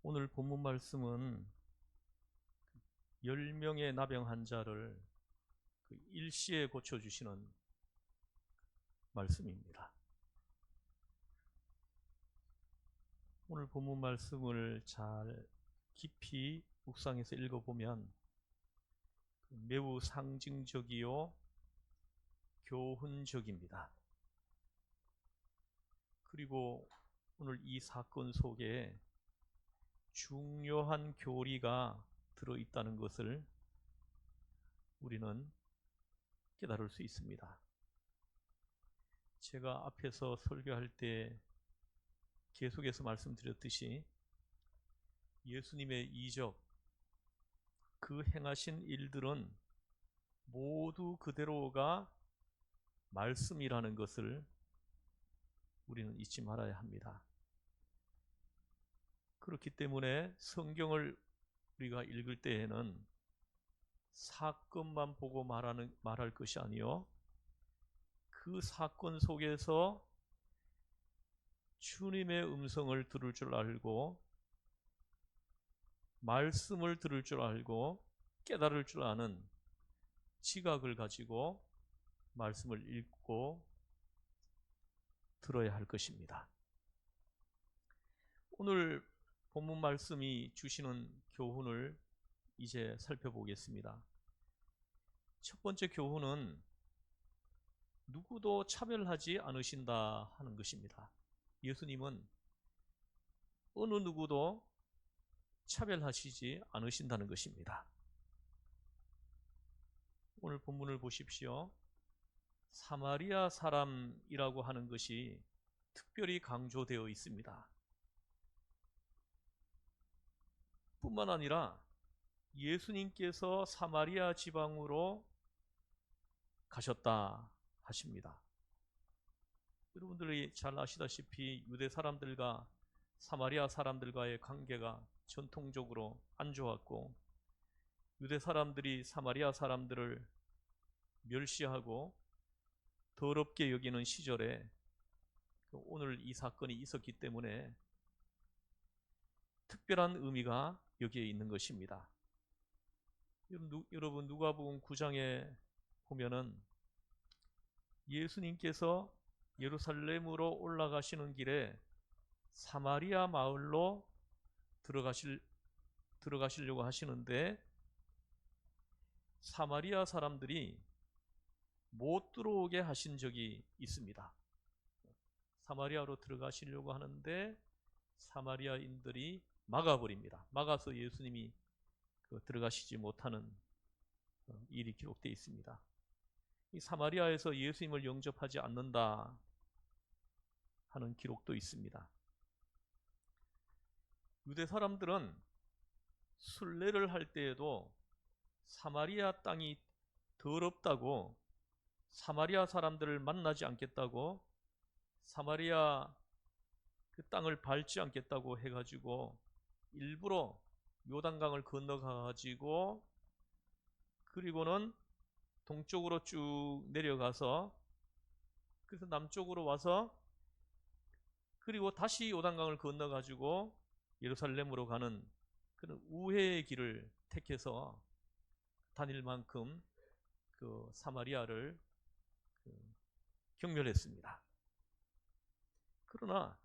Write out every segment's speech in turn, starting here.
오늘 본문 말씀은 10명의 나병 환자를 일시에 고쳐주시는 말씀입니다. 오늘 본문 말씀을 잘 깊이 묵상해서 읽어보면 매우 상징적이요 교훈적입니다. 그리고 오늘 이 사건 속에 중요한 교리가 들어있다는 것을 우리는 깨달을 수 있습니다. 제가 앞에서 설교할 때 계속해서 말씀드렸듯이 예수님의 이적, 그 행하신 일들은 모두 그대로가 말씀이라는 것을 우리는 잊지 말아야 합니다. 그렇기 때문에 성경을 우리가 읽을 때에는 사건만 보고 말할 것이 아니요, 그 사건 속에서 주님의 음성을 들을 줄 알고 말씀을 들을 줄 알고 깨달을 줄 아는 지각을 가지고 말씀을 읽고 들어야 할 것입니다. 오늘 본문 말씀이 주시는 교훈을 이제 살펴보겠습니다. 첫 번째 교훈은 누구도 차별하지 않으신다 하는 것입니다. 예수님은 어느 누구도 차별하시지 않으신다는 것입니다. 오늘 본문을 보십시오. 사마리아 사람이라고 하는 것이 특별히 강조되어 있습니다. 뿐만 아니라 예수님께서 사마리아 지방으로 가셨다 하십니다. 여러분들이 잘 아시다시피 유대 사람들과 사마리아 사람들과의 관계가 전통적으로 안 좋았고, 유대 사람들이 사마리아 사람들을 멸시하고 더럽게 여기는 시절에 오늘 이 사건이 있었기 때문에 특별한 의미가 여기에 있는 것입니다. 여러분 누가복음 9장에 보면은 예수님께서 예루살렘으로 올라가시는 길에 사마리아 마을로 들어가시려고 하시는데 사마리아 사람들이 못 들어오게 하신 적이 있습니다. 사마리아로 들어가시려고 하는데 사마리아인들이 막아버립니다. 막아서 예수님이 들어가시지 못하는 일이 기록되어 있습니다. 이 사마리아에서 예수님을 영접하지 않는다 하는 기록도 있습니다. 유대 사람들은 순례를 할 때에도 사마리아 땅이 더럽다고 사마리아 사람들을 만나지 않겠다고, 사마리아 그 땅을 밟지 않겠다고 해가지고 일부러 요단강을 건너가가지고 그리고는 동쪽으로 쭉 내려가서 그래서 남쪽으로 와서 그리고 다시 요단강을 건너가지고 예루살렘으로 가는 그런 우회의 길을 택해서 다닐 만큼 그 사마리아를 경멸했습니다. 그러나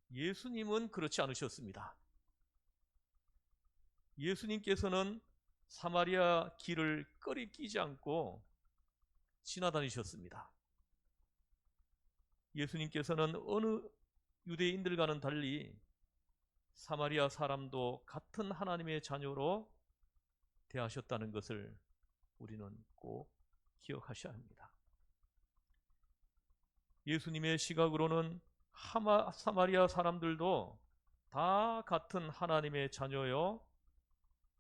예수님은 그렇지 않으셨습니다. 예수님께서는 사마리아 길을 꺼리 끼지 않고 지나다니셨습니다. 예수님께서는 어느 유대인들과는 달리 사마리아 사람도 같은 하나님의 자녀로 대하셨다는 것을 우리는 꼭 기억하셔야 합니다. 예수님의 시각으로는 사마리아 사람들도 다 같은 하나님의 자녀요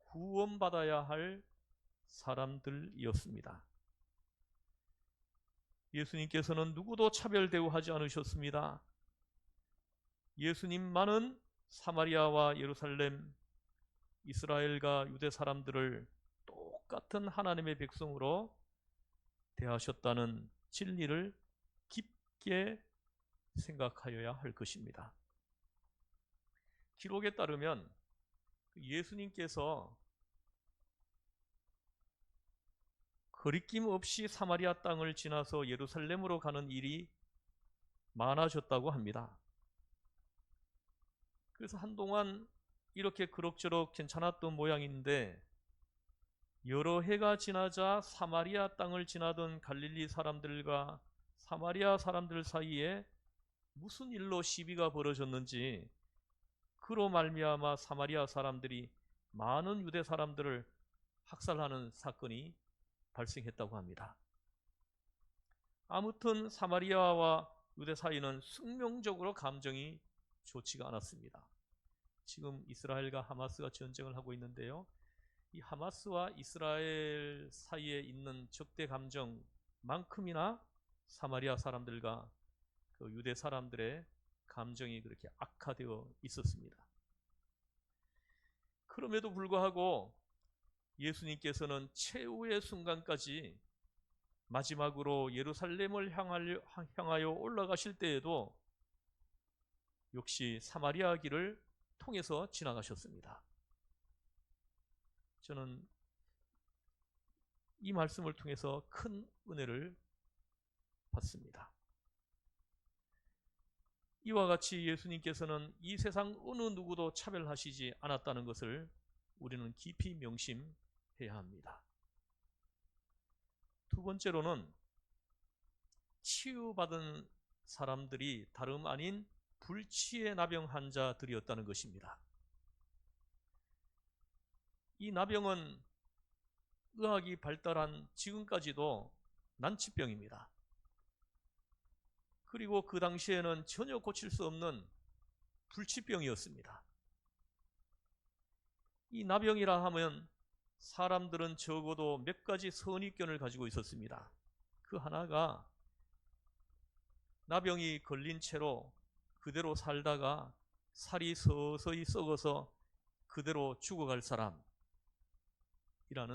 구원받아야 할 사람들이었습니다. 예수님께서는 누구도 차별 대우하지 않으셨습니다. 예수님만은 사마리아와 예루살렘, 이스라엘과 유대 사람들을 똑같은 하나님의 백성으로 대하셨다는 진리를 깊게 생각하여야 할 것입니다. 기록에 따르면 예수님께서 거리낌 없이 사마리아 땅을 지나서 예루살렘으로 가는 일이 많아졌다고 합니다. 그래서 한동안 이렇게 그럭저럭 괜찮았던 모양인데 여러 해가 지나자 사마리아 땅을 지나던 갈릴리 사람들과 사마리아 사람들 사이에 무슨 일로 시비가 벌어졌는지 그로 말미암아 사마리아 사람들이 많은 유대 사람들을 학살하는 사건이 발생했다고 합니다. 아무튼 사마리아와 유대 사이는 숙명적으로 감정이 좋지가 않았습니다. 지금 이스라엘과 하마스가 전쟁을 하고 있는데요. 이 하마스와 이스라엘 사이에 있는 적대 감정만큼이나 사마리아 사람들과 그 유대 사람들의 감정이 그렇게 악화되어 있었습니다. 그럼에도 불구하고 예수님께서는 최후의 순간까지 마지막으로 예루살렘을 향하여 올라가실 때에도 역시 사마리아 길을 통해서 지나가셨습니다. 저는 이 말씀을 통해서 큰 은혜를 받습니다. 이와 같이 예수님께서는 이 세상 어느 누구도 차별하시지 않았다는 것을 우리는 깊이 명심해야 합니다. 두 번째로는 치유받은 사람들이 다름 아닌 불치의 나병 환자들이었다는 것입니다. 이 나병은 의학이 발달한 지금까지도 난치병입니다. 그리고 그 당시에는 전혀 고칠 수 없는 불치병이었습니다. 이 나병이라 하면 사람들은 적어도 몇 가지 선입견을 가지고 있었습니다. 그 하나가 나병이 걸린 채로 그대로 살다가 살이 서서히 썩어서 그대로 죽어갈 사람이라는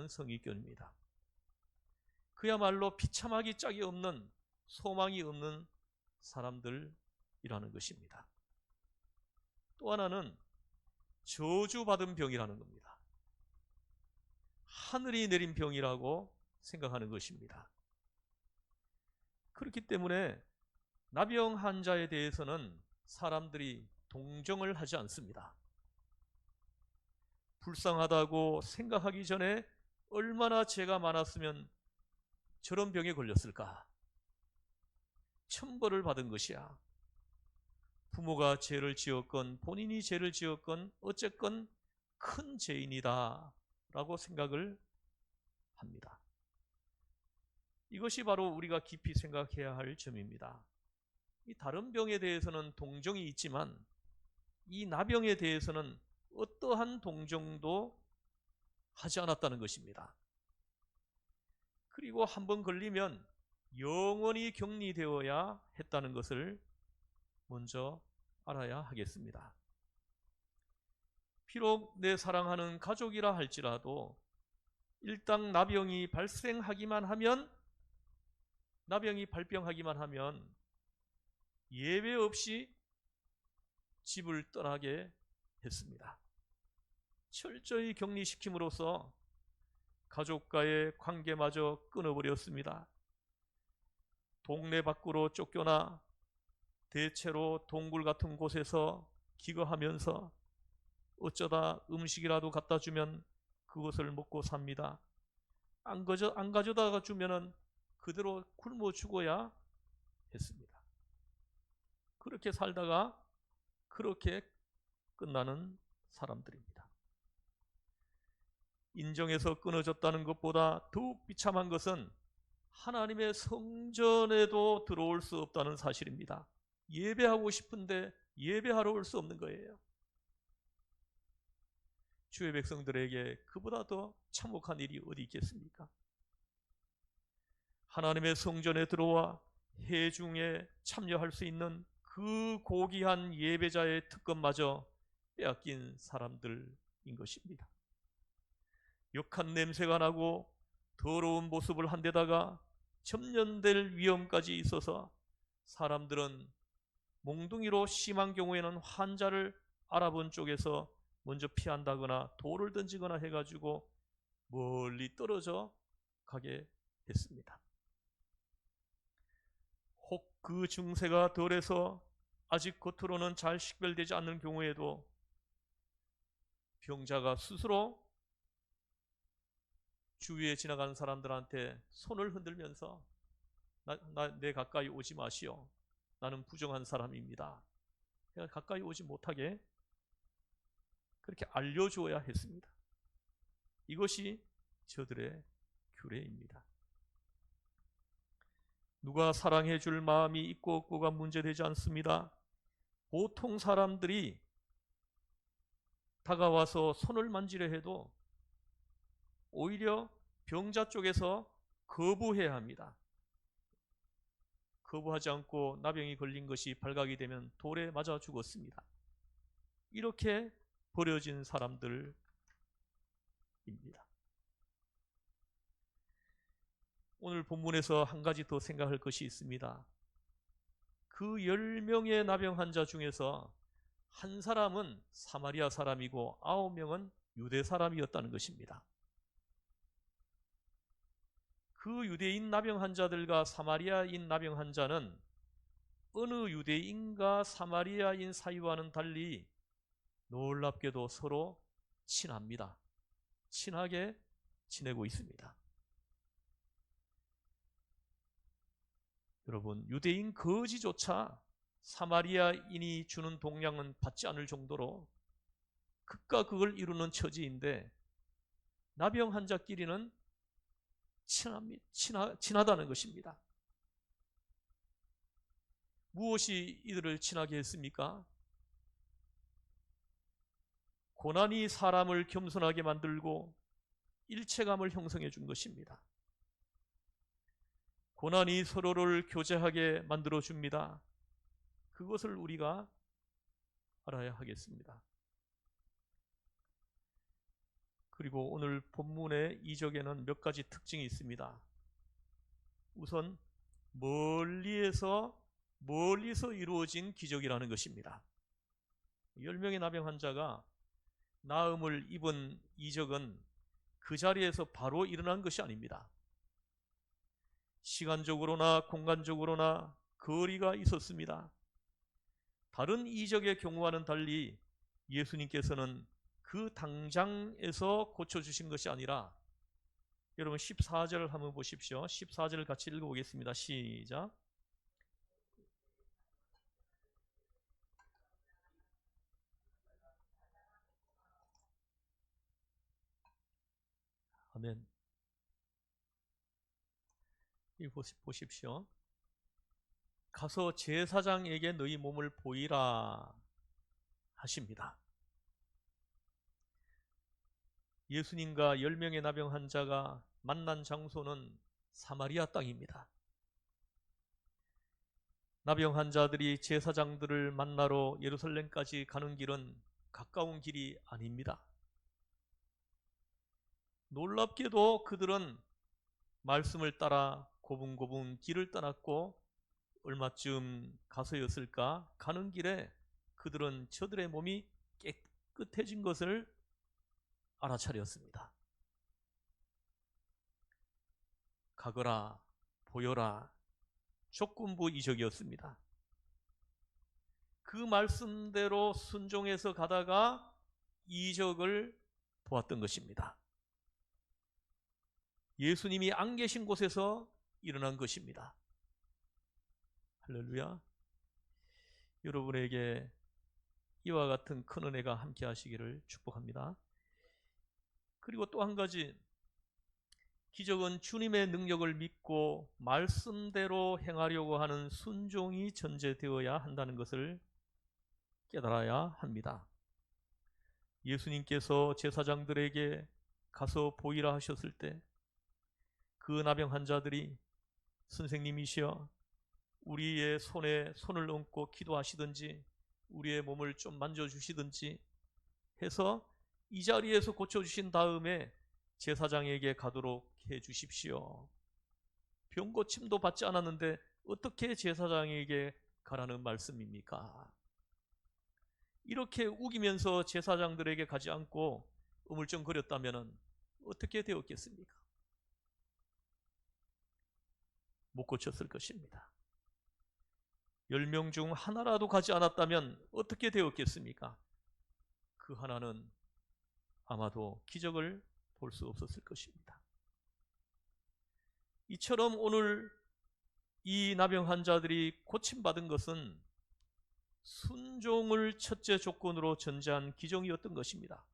선입견입니다. 그야말로 비참하기 짝이 없는 소망이 없는 사람들이라는 것입니다. 또 하나는 저주받은 병이라는 겁니다. 하늘이 내린 병이라고 생각하는 것입니다. 그렇기 때문에 나병 환자에 대해서는 사람들이 동정을 하지 않습니다. 불쌍하다고 생각하기 전에 얼마나 죄가 많았으면 저런 병에 걸렸을까? 천벌을 받은 것이야. 부모가 죄를 지었건 본인이 죄를 지었건 어쨌건 큰 죄인이다 라고 생각을 합니다. 이것이 바로 우리가 깊이 생각해야 할 점입니다. 이 다른 병에 대해서는 동정이 있지만 이 나병에 대해서는 어떠한 동정도 하지 않았다는 것입니다. 그리고 한번 걸리면 영원히 격리되어야 했다는 것을 먼저 알아야 하겠습니다. 비록 내 사랑하는 가족이라 할지라도 일단 나병이 발병하기만 하면 예외 없이 집을 떠나게 했습니다. 철저히 격리시킴으로써 가족과의 관계마저 끊어버렸습니다. 동네 밖으로 쫓겨나 대체로 동굴 같은 곳에서 기거하면서 어쩌다 음식이라도 갖다 주면 그것을 먹고 삽니다. 안 가져다가 주면은 그대로 굶어 죽어야 했습니다. 그렇게 살다가 그렇게 끝나는 사람들입니다. 인정에서 끊어졌다는 것보다 더욱 비참한 것은 하나님의 성전에도 들어올 수 없다는 사실입니다. 예배하고 싶은데 예배하러 올 수 없는 거예요. 주의 백성들에게 그보다 더 참혹한 일이 어디 있겠습니까? 하나님의 성전에 들어와 회중에 참여할 수 있는 그 고귀한 예배자의 특권마저 빼앗긴 사람들인 것입니다. 역한 냄새가 나고 더러운 모습을 한 데다가 점령될 위험까지 있어서 사람들은 몽둥이로 심한 경우에는 환자를 알아본 쪽에서 먼저 피한다거나 돌을 던지거나 해가지고 멀리 떨어져 가게 했습니다. 혹 그 증세가 덜해서 아직 겉으로는 잘 식별되지 않는 경우에도 병자가 스스로 주위에 지나가는 사람들한테 손을 흔들면서 내 가까이 오지 마시오. 나는 부정한 사람입니다. 가까이 오지 못하게 그렇게 알려주어야 했습니다. 이것이 저들의 규례입니다. 누가 사랑해 줄 마음이 있고 없고가 문제되지 않습니다. 보통 사람들이 다가와서 손을 만지려 해도 오히려 병자 쪽에서 거부해야 합니다. 거부하지 않고 나병이 걸린 것이 발각이 되면 돌에 맞아 죽었습니다. 이렇게 버려진 사람들입니다. 오늘 본문에서 한 가지 더 생각할 것이 있습니다. 그 10명의 나병 환자 중에서 한 사람은 사마리아 사람이고 9명은 유대 사람이었다는 것입니다. 그 유대인 나병 환자들과 사마리아인 나병 환자는 어느 유대인과 사마리아인 사이와는 달리 놀랍게도 서로 친합니다. 친하게 지내고 있습니다. 여러분, 유대인 거지조차 사마리아인이 주는 동량은 받지 않을 정도로 극과 극을 이루는 처지인데 나병 환자끼리는 친하다는 것입니다. 무엇이 이들을 친하게 했습니까? 고난이 사람을 겸손하게 만들고 일체감을 형성해 준 것입니다. 고난이 서로를 교제하게 만들어 줍니다. 그것을 우리가 알아야 하겠습니다. 그리고 오늘 본문의 이적에는 몇 가지 특징이 있습니다. 우선 멀리서 이루어진 기적이라는 것입니다. 10명의 나병 환자가 나음을 입은 이적은 그 자리에서 바로 일어난 것이 아닙니다. 시간적으로나 공간적으로나 거리가 있었습니다. 다른 이적의 경우와는 달리 예수님께서는 그 당장에서 고쳐주신 것이 아니라, 여러분 14절 한번 보십시오. 14절을 같이 읽어보겠습니다. 시작. 아멘. 이거 보십시오. 가서 제사장에게 너희 몸을 보이라 하십니다. 예수님과 10명의 나병 환자가 만난 장소는 사마리아 땅입니다. 나병 환자들이 제사장들을 만나러 예루살렘까지 가는 길은 가까운 길이 아닙니다. 놀랍게도 그들은 말씀을 따라 고분고분 길을 떠났고 얼마쯤 가서였을까? 가는 길에 그들은 저들의 몸이 깨끗해진 것을 알아차렸습니다. 가거라, 보여라, 조건부 이적이었습니다. 그 말씀대로 순종해서 가다가 이적을 보았던 것입니다. 예수님이 안 계신 곳에서 일어난 것입니다. 할렐루야. 여러분에게 이와 같은 큰 은혜가 함께 하시기를 축복합니다. 그리고 또 한 가지, 기적은 주님의 능력을 믿고 말씀대로 행하려고 하는 순종이 전제되어야 한다는 것을 깨달아야 합니다. 예수님께서 제사장들에게 가서 보이라 하셨을 때 그 나병 환자들이 선생님이시여 우리의 손에 손을 얹고 기도하시든지 우리의 몸을 좀 만져주시든지 해서 이 자리에서 고쳐주신 다음에 제사장에게 가도록 해 주십시오. 병 고침도 받지 않았는데 어떻게 제사장에게 가라는 말씀입니까? 이렇게 우기면서 제사장들에게 가지 않고 우물쩡거렸다면 어떻게 되었겠습니까? 못 고쳤을 것입니다. 10명 중 하나라도 가지 않았다면 어떻게 되었겠습니까? 그 하나는 아마도 기적을 볼 수 없었을 것입니다. 이처럼 오늘 이 나병 환자들이 고침받은 것은 순종을 첫째 조건으로 전제한 기적이었던 것입니다.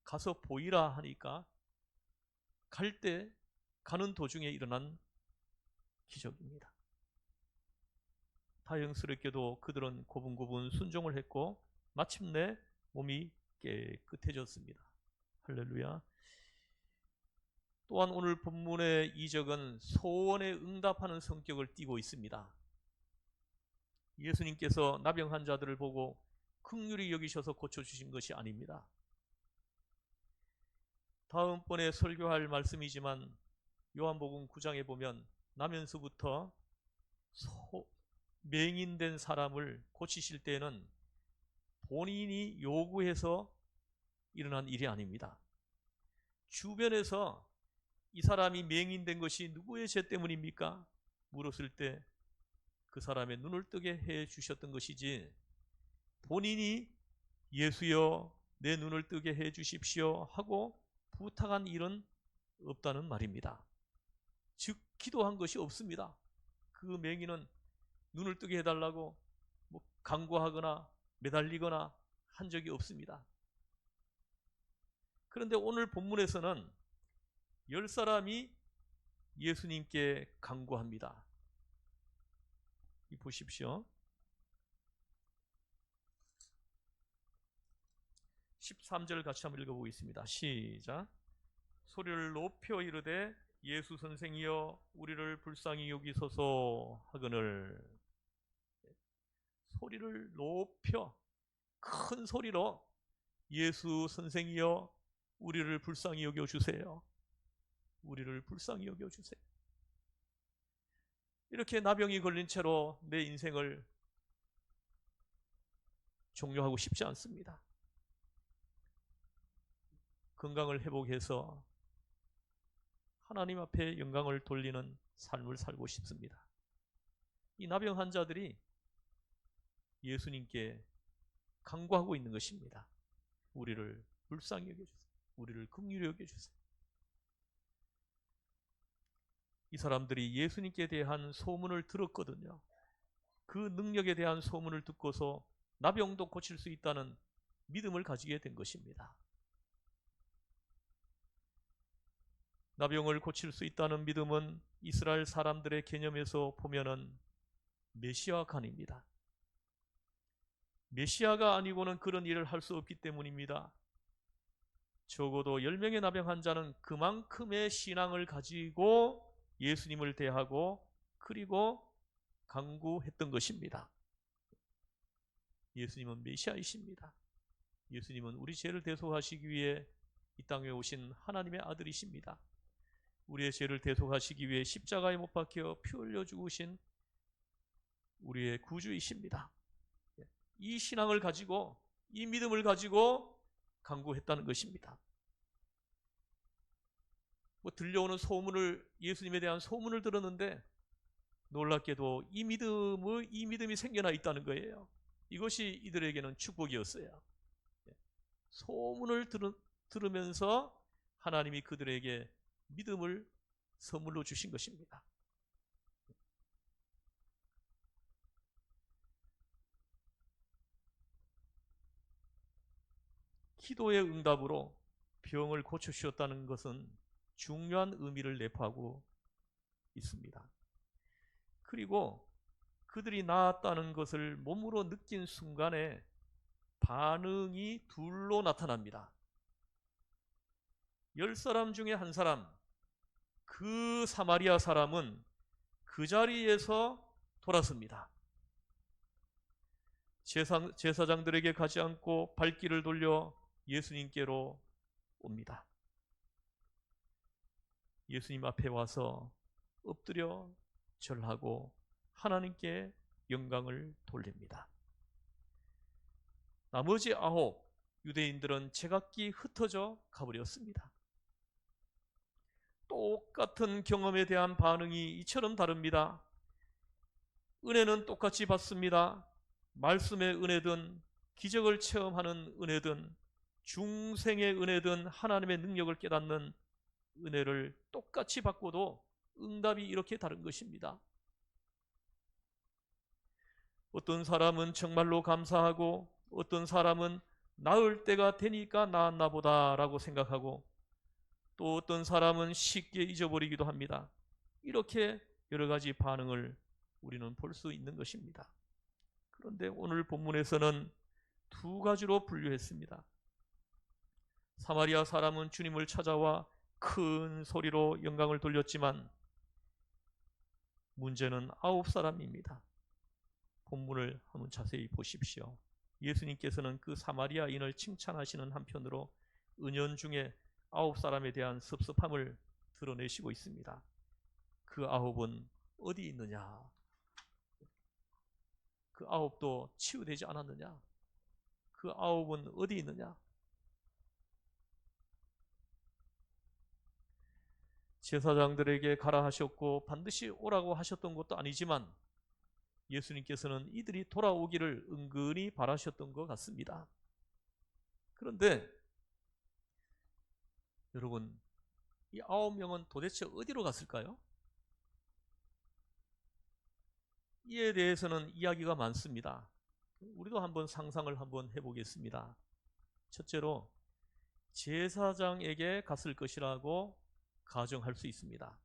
가서 보이라 하니까 갈 때 가는 도중에 일어난 기적입니다. 다행스럽게도 그들은 고분고분 순종을 했고 마침내 몸이 깨끗해졌습니다. 할렐루야. 또한 오늘 본문의 이적은 소원에 응답하는 성격을 띠고 있습니다. 예수님께서 나병 환자들을 보고 긍휼히 여기셔서 고쳐주신 것이 아닙니다. 다음번에 설교할 말씀이지만 요한복음 9장에 보면 나면서부터 맹인된 사람을 고치실 때는 본인이 요구해서 일어난 일이 아닙니다. 주변에서 이 사람이 맹인된 것이 누구의 죄 때문입니까? 물었을 때 그 사람의 눈을 뜨게 해 주셨던 것이지 본인이 예수여 내 눈을 뜨게 해 주십시오 하고 부탁한 일은 없다는 말입니다. 즉 기도한 것이 없습니다. 그 맹인은 눈을 뜨게 해달라고 간구하거나 매달리거나 한 적이 없습니다. 그런데 오늘 본문에서는 10사람이 예수님께 간구합니다. 보십시오. 13절 같이 한번 읽어보겠습니다. 시작. 소리를 높여 이르되 예수 선생이여 우리를 불쌍히 여기소서 하거늘. 소리를 높여 큰 소리로 예수 선생이여 우리를 불쌍히 여겨주세요. 우리를 불쌍히 여겨주세요. 이렇게 나병이 걸린 채로 내 인생을 종료하고 싶지 않습니다. 건강을 회복해서 하나님 앞에 영광을 돌리는 삶을 살고 싶습니다. 이 나병 환자들이 예수님께 간구하고 있는 것입니다. 우리를 불쌍히 여겨주세요. 우리를 긍휼히 여겨주세요. 이 사람들이 예수님께 대한 소문을 들었거든요. 그 능력에 대한 소문을 듣고서 나병도 고칠 수 있다는 믿음을 가지게 된 것입니다. 나병을 고칠 수 있다는 믿음은 이스라엘 사람들의 개념에서 보면은 메시아간입니다. 메시아가 아니고는 그런 일을 할 수 없기 때문입니다. 적어도 10명의 나병 환자는 그만큼의 신앙을 가지고 예수님을 대하고 그리고 간구했던 것입니다. 예수님은 메시아이십니다. 예수님은 우리 죄를 대속하시기 위해 이 땅에 오신 하나님의 아들이십니다. 우리의 죄를 대속하시기 위해 십자가에 못 박혀 피 흘려 죽으신 우리의 구주이십니다. 이 신앙을 가지고 이 믿음을 가지고 간구했다는 것입니다. 들려오는 소문을 예수님에 대한 소문을 들었는데 놀랍게도 이 믿음이 생겨나 있다는 거예요. 이것이 이들에게는 축복이었어요. 소문을 들으면서 하나님이 그들에게 믿음을 선물로 주신 것입니다. 기도의 응답으로 병을 고쳐주셨다는 것은 중요한 의미를 내포하고 있습니다. 그리고 그들이 나았다는 것을 몸으로 느낀 순간에 반응이 둘로 나타납니다. 10사람 중에 한 사람, 그 사마리아 사람은 그 자리에서 돌아섭니다. 제사장들에게 가지 않고 발길을 돌려 예수님께로 옵니다. 예수님 앞에 와서 엎드려 절하고 하나님께 영광을 돌립니다. 나머지 9 유대인들은 제각기 흩어져 가버렸습니다. 똑같은 경험에 대한 반응이 이처럼 다릅니다. 은혜는 똑같이 받습니다. 말씀의 은혜든 기적을 체험하는 은혜든 중생의 은혜든 하나님의 능력을 깨닫는 은혜를 똑같이 받고도 응답이 이렇게 다른 것입니다. 어떤 사람은 정말로 감사하고 어떤 사람은 나을 때가 되니까 나았나 보다라고 생각하고 또 어떤 사람은 쉽게 잊어버리기도 합니다. 이렇게 여러 가지 반응을 우리는 볼 수 있는 것입니다. 그런데 오늘 본문에서는 2가지로 분류했습니다. 사마리아 사람은 주님을 찾아와 큰 소리로 영광을 돌렸지만 문제는 9사람입니다. 본문을 한번 자세히 보십시오. 예수님께서는 그 사마리아인을 칭찬하시는 한편으로 은연중에 9사람에 대한 섭섭함을 드러내시고 있습니다. 그 9은 어디 있느냐? 그 9도 치유되지 않았느냐? 그 9은 어디 있느냐? 제사장들에게 가라 하셨고 반드시 오라고 하셨던 것도 아니지만 예수님께서는 이들이 돌아오기를 은근히 바라셨던 것 같습니다. 그런데 여러분, 이 9명은 도대체 어디로 갔을까요? 이에 대해서는 이야기가 많습니다. 우리도 한번 상상을 한번 해보겠습니다. 첫째로 제사장에게 갔을 것이라고 가정할 수 있습니다.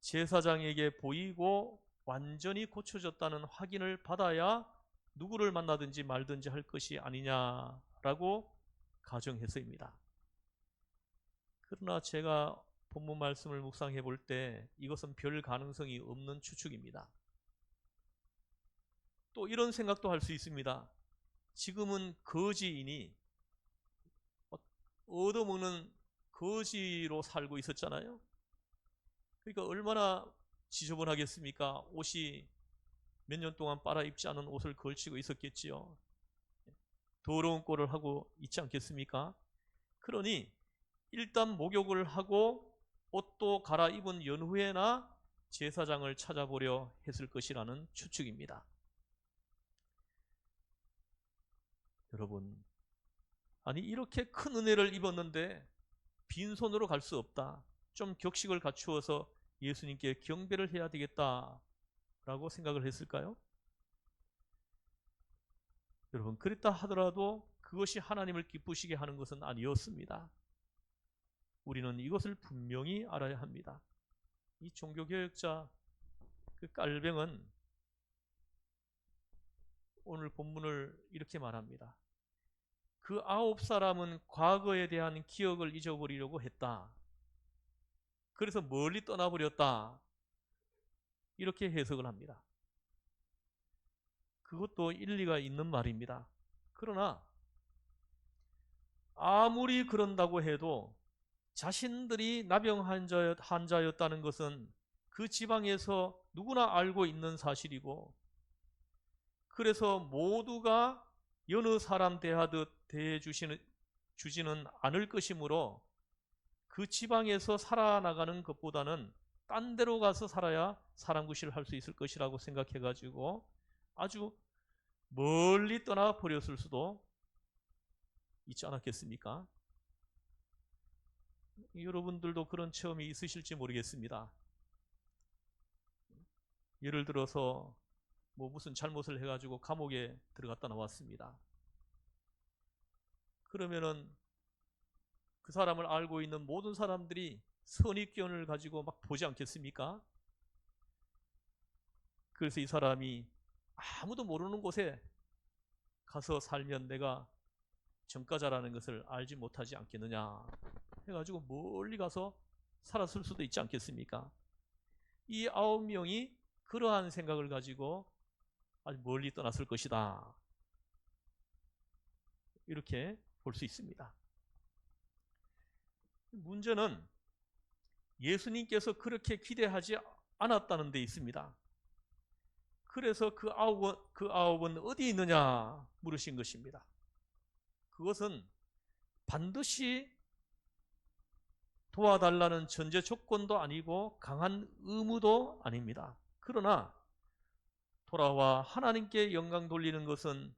제사장에게 보이고 완전히 고쳐졌다는 확인을 받아야 누구를 만나든지 말든지 할 것이 아니냐라고 가정해서입니다. 그러나 제가 본문 말씀을 묵상해 볼 때 이것은 별 가능성이 없는 추측입니다. 또 이런 생각도 할 수 있습니다. 지금은 거지이니 얻어먹는 거지로 살고 있었잖아요. 그러니까 얼마나 지저분하겠습니까? 옷이 몇 년 동안 빨아 입지 않은 옷을 걸치고 있었겠지요. 더러운 꼴을 하고 있지 않겠습니까? 그러니 일단 목욕을 하고 옷도 갈아입은 연후에나 제사장을 찾아보려 했을 것이라는 추측입니다. 여러분, 아니 이렇게 큰 은혜를 입었는데 빈손으로 갈 수 없다. 좀 격식을 갖추어서 예수님께 경배를 해야 되겠다라고 생각을 했을까요? 여러분, 그랬다 하더라도 그것이 하나님을 기쁘시게 하는 것은 아니었습니다. 우리는 이것을 분명히 알아야 합니다. 이 종교개혁자 그 깔뱅은 오늘 본문을 이렇게 말합니다. 그 9사람은 과거에 대한 기억을 잊어버리려고 했다. 그래서 멀리 떠나버렸다. 이렇게 해석을 합니다. 그것도 일리가 있는 말입니다. 그러나 아무리 그런다고 해도 자신들이 나병 환자였다는 것은 그 지방에서 누구나 알고 있는 사실이고, 그래서 모두가 여느 사람 대하듯 대해주지는 않을 것이므로 그 지방에서 살아나가는 것보다는 딴 데로 가서 살아야 사람 구실을 할 수 있을 것이라고 생각해가지고 아주 멀리 떠나 버렸을 수도 있지 않았겠습니까? 여러분들도 그런 체험이 있으실지 모르겠습니다. 예를 들어서 무슨 잘못을 해가지고 감옥에 들어갔다 나왔습니다. 그러면은 그 사람을 알고 있는 모든 사람들이 선입견을 가지고 막 보지 않겠습니까? 그래서 이 사람이 아무도 모르는 곳에 가서 살면 내가 전과자라는 것을 알지 못하지 않겠느냐 해가지고 멀리 가서 살았을 수도 있지 않겠습니까? 이 9명이 그러한 생각을 가지고 아주 멀리 떠났을 것이다. 이렇게 볼 수 있습니다. 문제는 예수님께서 그렇게 기대하지 않았다는 데 있습니다. 그래서 그 아홉은 어디 있느냐 물으신 것입니다. 그것은 반드시 도와달라는 전제 조건도 아니고 강한 의무도 아닙니다. 그러나 돌아와 하나님께 영광 돌리는 것은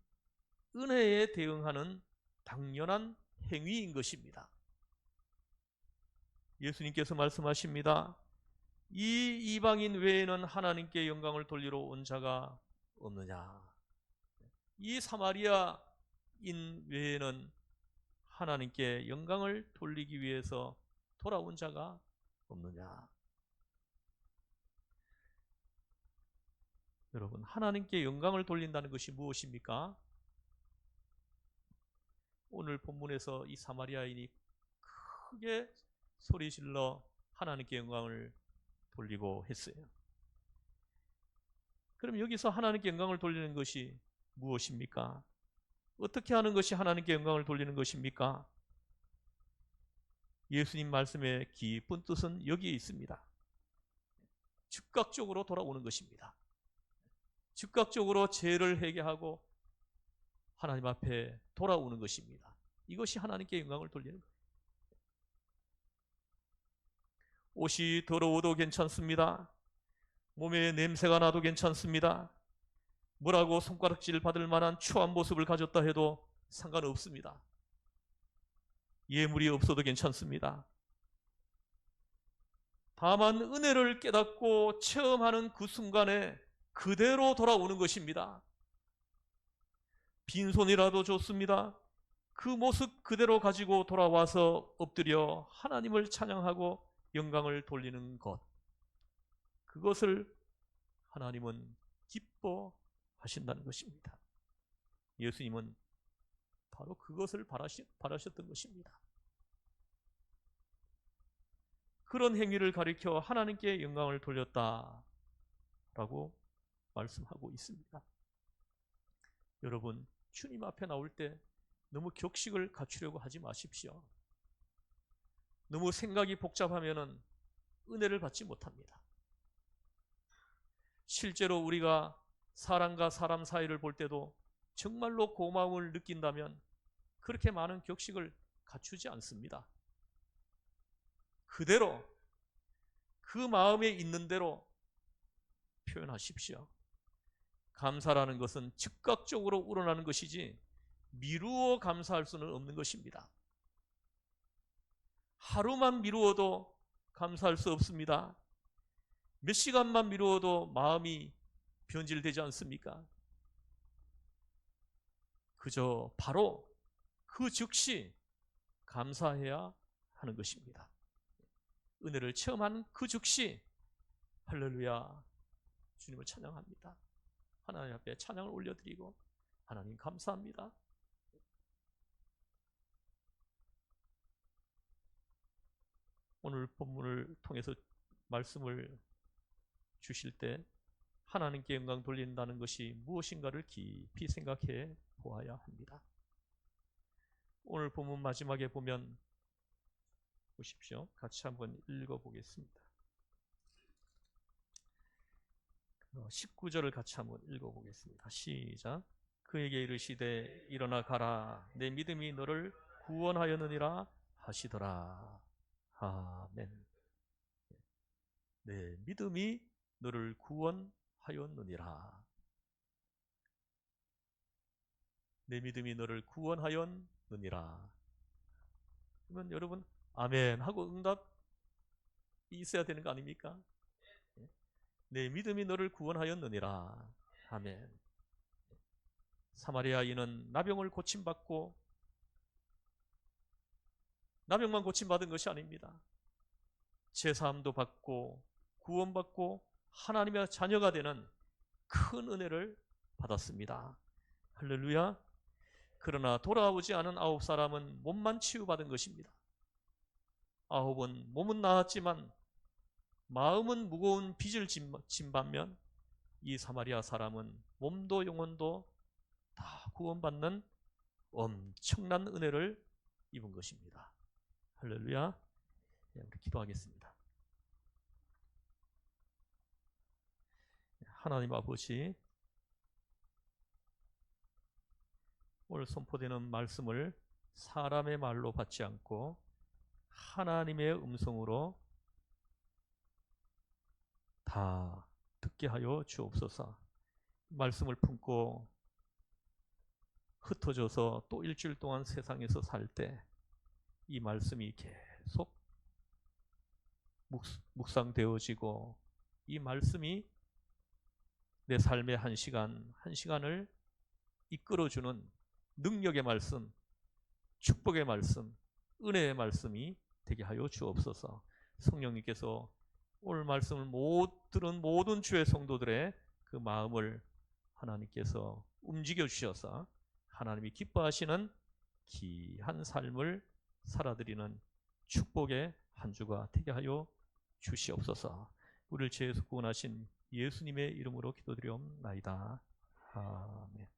은혜에 대응하는 당연한 행위인 것입니다. 예수님께서 말씀하십니다. 이 이방인 외에는 하나님께 영광을 돌리러 온 자가 없느냐. 이 사마리아인 외에는 하나님께 영광을 돌리기 위해서 돌아온 자가 없느냐. 여러분, 하나님께 영광을 돌린다는 것이 무엇입니까? 오늘 본문에서 이 사마리아인이 크게 소리질러 하나님께 영광을 돌리고 했어요. 그럼 여기서 하나님께 영광을 돌리는 것이 무엇입니까? 어떻게 하는 것이 하나님께 영광을 돌리는 것입니까? 예수님 말씀의 깊은 뜻은 여기에 있습니다. 즉각적으로 돌아오는 것입니다. 즉각적으로 죄를 회개하고 하나님 앞에 돌아오는 것입니다. 이것이 하나님께 영광을 돌리는 거예요. 옷이 더러워도 괜찮습니다. 몸에 냄새가 나도 괜찮습니다. 뭐라고 손가락질 받을 만한 추한 모습을 가졌다 해도 상관없습니다. 예물이 없어도 괜찮습니다. 다만 은혜를 깨닫고 체험하는 그 순간에 그대로 돌아오는 것입니다. 빈손이라도 좋습니다. 그 모습 그대로 가지고 돌아와서 엎드려 하나님을 찬양하고 영광을 돌리는 것, 그것을 하나님은 기뻐하신다는 것입니다. 예수님은 바로 그것을 바라셨던 것입니다. 그런 행위를 가리켜 하나님께 영광을 돌렸다라고 말씀하고 있습니다. 여러분, 주님 앞에 나올 때 너무 격식을 갖추려고 하지 마십시오. 너무 생각이 복잡하면 은혜를 받지 못합니다. 실제로 우리가 사람과 사람 사이를 볼 때도 정말로 고마움을 느낀다면 그렇게 많은 격식을 갖추지 않습니다. 그대로 그 마음에 있는 대로 표현하십시오. 감사라는 것은 즉각적으로 우러나는 것이지 미루어 감사할 수는 없는 것입니다. 하루만 미루어도 감사할 수 없습니다. 몇 시간만 미루어도 마음이 변질되지 않습니까? 그저 바로 그 즉시 감사해야 하는 것입니다. 은혜를 체험한 그 즉시 할렐루야 주님을 찬양합니다. 하나님 앞에 찬양을 올려드리고 하나님 감사합니다. 오늘 본문을 통해서 말씀을 주실 때 하나님께 영광 돌린다는 것이 무엇인가를 깊이 생각해 보아야 합니다. 오늘 본문 마지막에 보면 보십시오. 같이 한번 읽어보겠습니다. 19절을 같이 한번 읽어보겠습니다. 시작. 그에게 이르시되 일어나 가라 내 믿음이 너를 구원하였느니라 하시더라. 아멘. 내 믿음이 너를 구원하였느니라. 내 믿음이 너를 구원하였느니라. 그러면 여러분 아멘 하고 응답이 있어야 되는 거 아닙니까? 내 믿음이 너를 구원하였느니라. 아멘. 사마리아인은 나병을 고침받고 나병만 고침받은 것이 아닙니다. 제사함도 받고 구원받고 하나님의 자녀가 되는 큰 은혜를 받았습니다. 할렐루야. 그러나 돌아오지 않은 9사람은 몸만 치유받은 것입니다. 9은 몸은 나았지만 마음은 무거운 빚을 진 반면 이 사마리아 사람은 몸도 영혼도 다 구원받는 엄청난 은혜를 입은 것입니다. 할렐루야. 우리 기도하겠습니다. 하나님 아버지, 오늘 선포되는 말씀을 사람의 말로 받지 않고 하나님의 음성으로 다 듣게 하여 주옵소서. 말씀을 품고 흩어져서 또 일주일 동안 세상에서 살 때 이 말씀이 계속 묵상되어지고 이 말씀이 내 삶의 한 시간 한 시간을 이끌어주는 능력의 말씀, 축복의 말씀, 은혜의 말씀이 되게 하여 주옵소서. 성령님께서 오늘 말씀을 못 들은 모든 주의 성도들의 그 마음을 하나님께서 움직여 주셔서 하나님이 기뻐하시는 귀한 삶을 살아드리는 축복의 한 주가 되게 하여 주시옵소서. 우리를 죄에서 구원하신 예수님의 이름으로 기도드리옵나이다. 아멘.